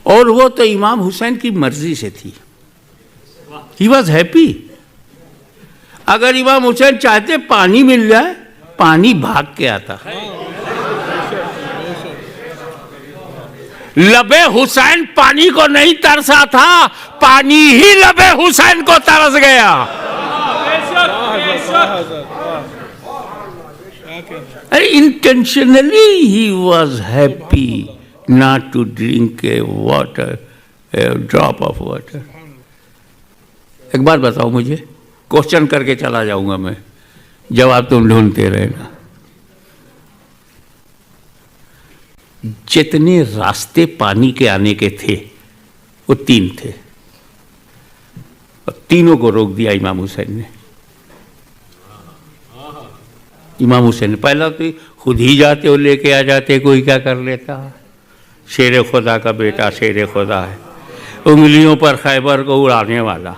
और वो तो इमाम हुसैन की मर्जी से थी। ही वॉज हैप्पी। अगर इमाम हुसैन चाहते पानी मिल जाए, पानी भाग के आता। लबे हुसैन पानी को नहीं तरसा था, पानी ही लबे हुसैन को तरस गया। अरे intentionally he was happy not to drink a water, a drop of water. एक बात बताओ मुझे, क्वेश्चन करके चला जाऊंगा मैं, जवाब तुम ढूंढते रहना। जितने रास्ते पानी के आने के थे वो 3 थे, और तीनों को रोक दिया इमाम हुसैन ने। इमाम हुसैन ने पहला तो खुद ही जाते और लेके आ जाते, कोई क्या कर लेता। शेर खुदा का बेटा शेर खुदा है, उंगलियों पर खैबर को उड़ाने वाला,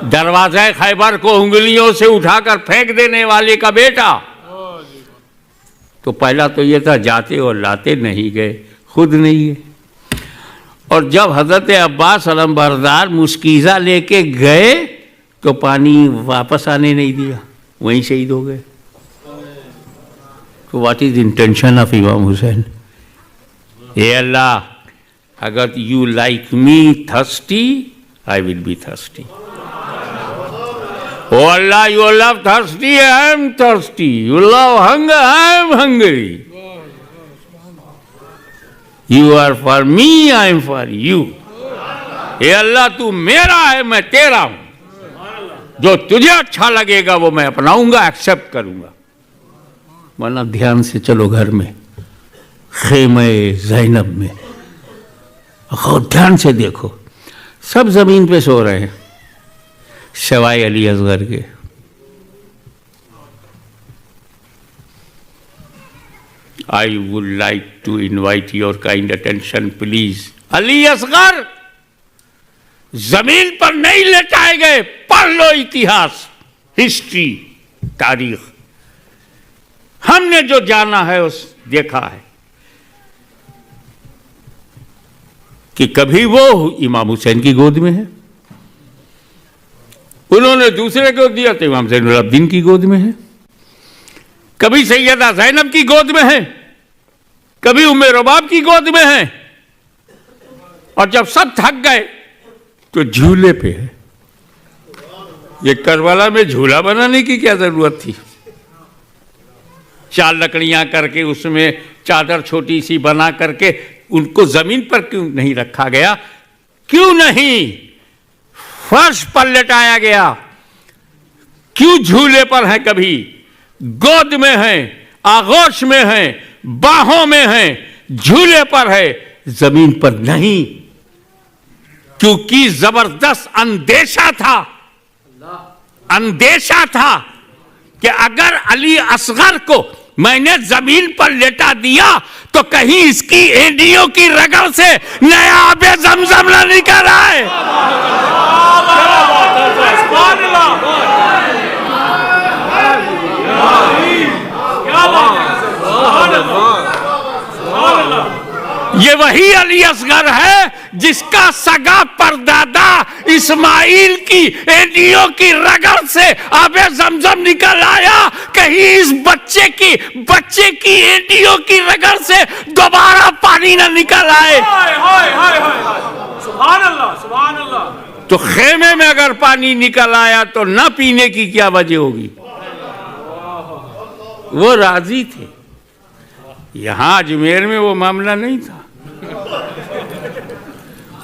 दरवाजा खैबर को उंगलियों से उठाकर फेंक देने वाले का बेटा। तो पहला तो ये था जाते और लाते नहीं गए, खुद नहीं गए। और जब हजरत अब्बास अलमबरदार मुस्कीज़ा लेके गए तो पानी वापस आने नहीं दिया, वहीं शहीद हो गए। तो व्हाट इज इंटेंशन ऑफ इमाम हुसैन? ए अल्लाह, अगर you like me thirsty, I will be thirsty. Oh Allah, you love thirsty, I am thirsty. You love hunger, I am hungry. You are for me, I am for you. हे अल्लाह, तू मेरा है, मैं तेरा हूं। जो तुझे अच्छा लगेगा वो मैं अपनाऊंगा, एक्सेप्ट करूंगा। वरना ध्यान से चलो घर में, खेमे ज़ैनब में, ध्यान से देखो, सब जमीन पे सो रहे हैं सिवाय अली असगर के। I would like to invite your kind attention please. Ali Asghar जमीन पर नहीं लेटाए गए। पढ़ लो इतिहास, हिस्ट्री, तारीख। हमने जो जाना है उस देखा है कि कभी वो इमाम हुसैन की गोद में है, उन्होंने दूसरे को दिया तो इमाम ज़ैनुल अब्दीन की गोद में है, कभी सैयदा ज़ैनब की गोद में है, कभी उम्मे रबाब की गोद में है, और जब सब थक गए तो झूले पे है। ये करबला में झूला बनाने की क्या जरूरत थी? 4 लकड़ियां करके उसमें चादर छोटी सी बना करके उनको जमीन पर क्यों नहीं रखा गया? क्यों नहीं फर्श पर लेटाया गया? क्यों झूले पर है? कभी गोद में है, आगोश में है, बाहों में है, झूले पर है, जमीन पर नहीं। क्योंकि जबरदस्त अंदेशा था, अंदेशा था कि अगर अली असगर को मैंने जमीन पर लेटा दिया तो कहीं इसकी एडियों की रगड़ से नया आबे जमजम न निकल आए। ये वही अली असगर है जिसका सगा परदादा इस्माइल की एडियों की रगड़ से आबे जमजम निकल आया। कहीं इस बच्चे की एडियों की रगड़ से दोबारा पानी न निकल आए। सुभान अल्लाह, सुभान अल्लाह। तो खेमे में अगर पानी निकल आया तो न पीने की क्या वजह होगी? वो राजी थे। यहां अजमेर में वो मामला नहीं था।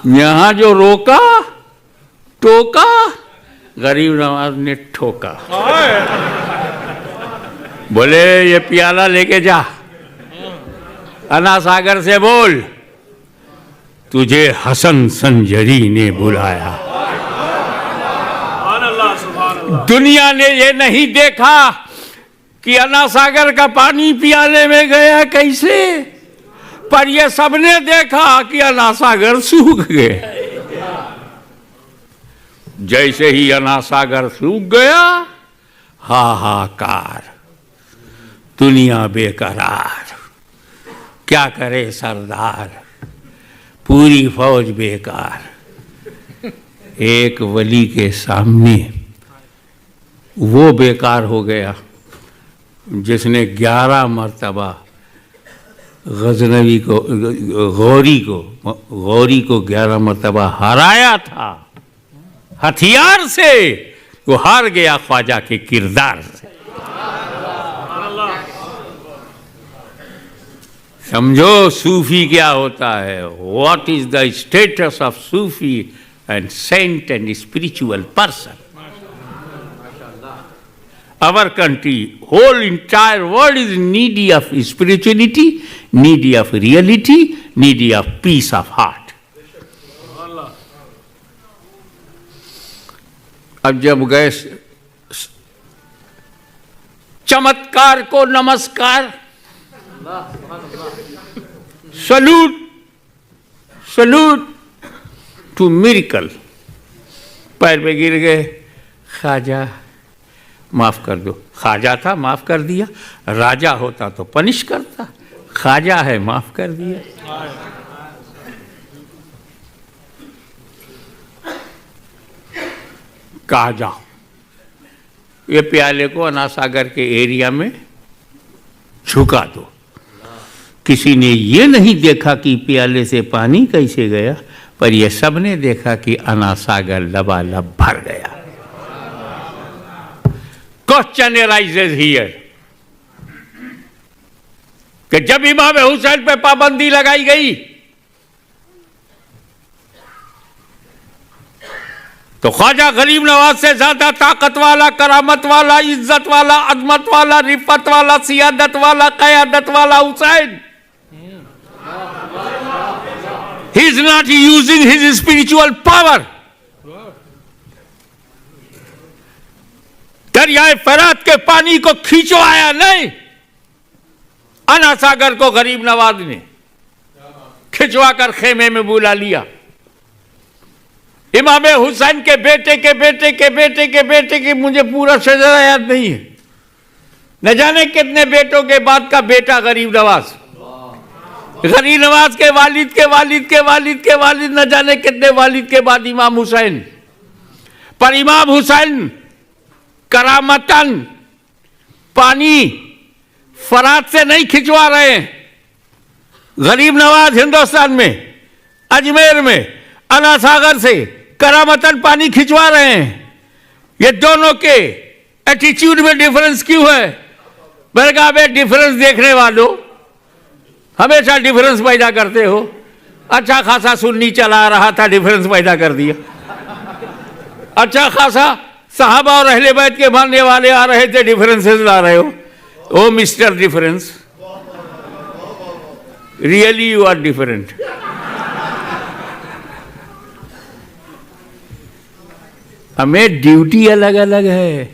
यहां जो रोका टोका, गरीब नवाज ने ठोका। बोले ये प्याला लेके जा, अन्ना सागर से बोल तुझे हसन संजरी ने बुलाया। दुनिया ने ये नहीं देखा कि अन्ना सागर का पानी प्याले में गया कैसे, पर ये सबने देखा कि अन्ना सागर सूख गए। जैसे ही अन्ना सागर सूख गया, हाहाकार, दुनिया बेकरार, क्या करे सरदार। पूरी फौज बेकार। एक वली के सामने वो बेकार हो गया जिसने 11 मरतबा गजनवी को गौरी को 11 मरतबा हराया था। हथियार से वो हार गया ख्वाजा के किरदार से। समझो सूफी क्या होता है। What is the status of sufi and saint and spiritual person. Our country, whole entire world is needy of spirituality, needy of reality, needy of peace of heart. अब जब गए चमत्कार को नमस्कार, सलूट टू मिरेकल, पैर पे गिर गए, ख्वाजा माफ कर दो। ख्वाजा था, माफ कर दिया। राजा होता तो पनिश करता, ख्वाजा है, माफ कर दिया। कहा जाओ ये प्याले को अनासागर के एरिया में झुका दो। किसी ने ये नहीं देखा कि प्याले से पानी कैसे गया, पर ये सब ने देखा कि अनासागर लबालब भर गया। Question arises here कि जब इमाम हुसैन पे पाबंदी लगाई गई तो ख्वाजा गरीब नवाज से ज्यादा ताकत वाला, करामत वाला, इज्जत वाला, अजमत वाला, रिफत वाला, सियादत वाला, क़यादत वाला Hussain, he is not using his spiritual power. दरियाए फरात के पानी को खींचवाया नहीं, अनासागर को गरीब नवाज ने खिंचवा कर खेमे में बुला लिया। इमाम हुसैन के बेटे के बेटे के बेटे के बेटे की मुझे पूरा शजरा याद नहीं है, न जाने कितने बेटों के बाद का बेटा गरीब नवाज, गरीब नवाज के वालिद के वालिद के वालिद के वालिद, न जाने कितने वालिद के बाद इमाम हुसैन। पर इमाम हुसैन करामतन पानी फरात से नहीं खिंचवा रहे हैं। गरीब नवाज हिंदुस्तान में, अजमेर में, अनासागर से करामतन पानी खिंचवा रहे हैं। ये दोनों के एटीट्यूड में डिफरेंस क्यों है? मैंने कहा बे डिफरेंस देखने वालों हमेशा डिफरेंस पैदा करते हो। अच्छा खासा सुन्नी चला रहा था, डिफरेंस पैदा कर दिया। अच्छा खासा साहबा और अहले बैत के मानने वाले आ रहे थे, डिफरेंसेस ला रहे हो। Oh mister difference, really you are different. हमें ड्यूटी अलग अलग है।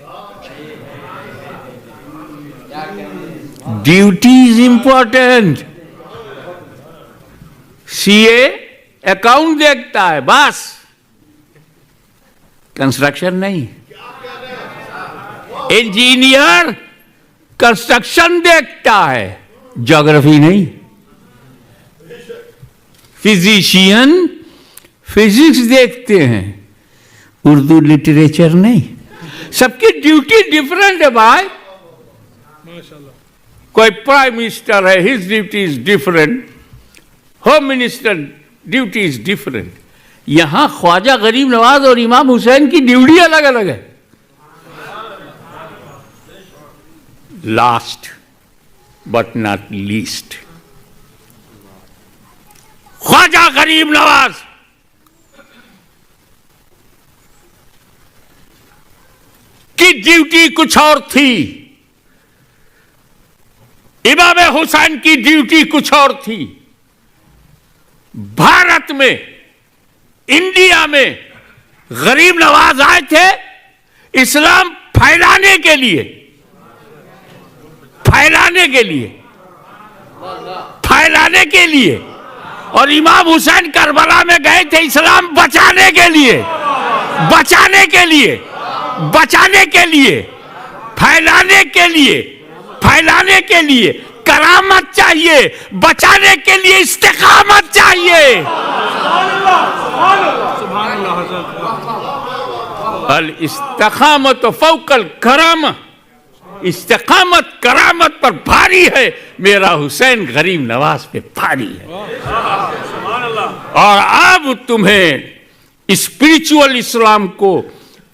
Duty is important. CA account देखता है बस, कंस्ट्रक्शन नहीं। इंजीनियर कंस्ट्रक्शन देखता है, ज्योग्राफी नहीं। फिजिशियन फिजिक्स देखते हैं, उर्दू लिटरेचर नहीं। सबकी ड्यूटी डिफरेंट है भाई। कोई प्राइम मिनिस्टर है, his duty is different, home minister duty is different. यहां ख्वाजा गरीब नवाज और इमाम हुसैन की ड्यूटी अलग अलग है। Last but not least, Khwaja Garib Nawaz की ड्यूटी कुछ और थी, इमाम हुसैन की ड्यूटी कुछ और थी। भारत में, इंडिया में गरीब नवाज आए थे इस्लाम फैलाने के लिए, फैलाने के लिए, फैलाने के लिए। और इमाम हुसैन करबला में गए थे इस्लाम बचाने के लिए, बचाने के लिए, बचाने के लिए, फैलाने के लिए, फैलाने के लिए। करामत चाहिए, बचाने के लिए इस्तिकामत चाहिए। अल इस्तिकामत फौकल करामा, इस्तिकामत करामत पर भारी है, मेरा हुसैन गरीब नवाज पे भारी है। और अब तुम्हें स्पिरिचुअल इस्लाम को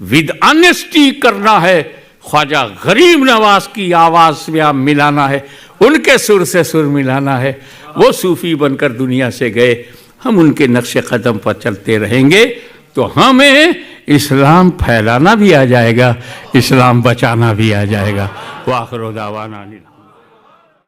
विद ऑनेस्टी करना है, ख्वाजा गरीब नवाज की आवाज में आप मिलाना है, उनके सुर से सुर मिलाना है। वो सूफी बनकर दुनिया से गए, हम उनके नक्शे कदम पर चलते रहेंगे तो हमें इस्लाम फैलाना भी आ जाएगा, इस्लाम बचाना भी आ जाएगा। वाखिर दावाना।